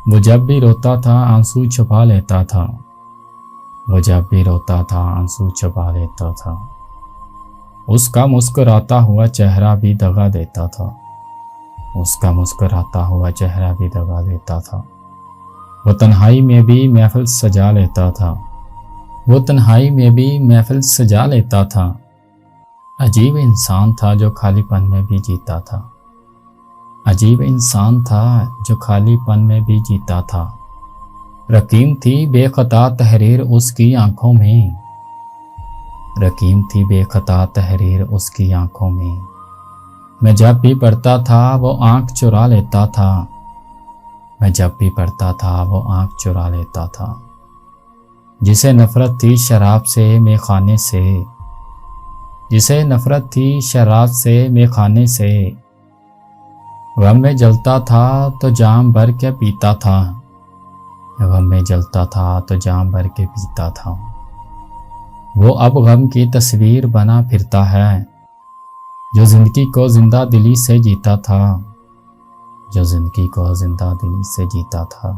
وہ جب بھی روتا تھا آنسو چھپا لیتا تھا، وہ جب بھی روتا تھا آنسو چھپا لیتا تھا۔ اس کا مسکراتا ہوا چہرہ بھی دغا دیتا تھا، اس کا مسکراتا ہوا چہرہ بھی دغا دیتا تھا۔ وہ تنہائی میں بھی محفل سجا لیتا تھا، وہ تنہائی میں بھی محفل سجا لیتا تھا۔ عجیب انسان تھا جو خالی پن میں بھی جیتا تھا، عجیب انسان تھا جو خالی پن میں بھی جیتا تھا۔ رقیم تھی بے خطا تحریر اس کی آنکھوں میں، رقیم تھی بے خطا تحریر اس کی آنکھوں میں۔ میں جب بھی پڑھتا تھا وہ آنکھ چرا لیتا تھا، میں جب بھی پڑھتا تھا وہ آنکھ چرا لیتا تھا۔ جسے نفرت تھی شراب سے مے خانے سے، جسے نفرت تھی شراب سے مے خانے سے، غم میں جلتا تھا تو جام بھر کے پیتا تھا، غم میں جلتا تھا تو جام بھر کے پیتا تھا۔ وہ اب غم کی تصویر بنا پھرتا ہے جو زندگی کو زندہ دلی سے جیتا تھا، جو زندگی کو زندہ دلی سے جیتا تھا۔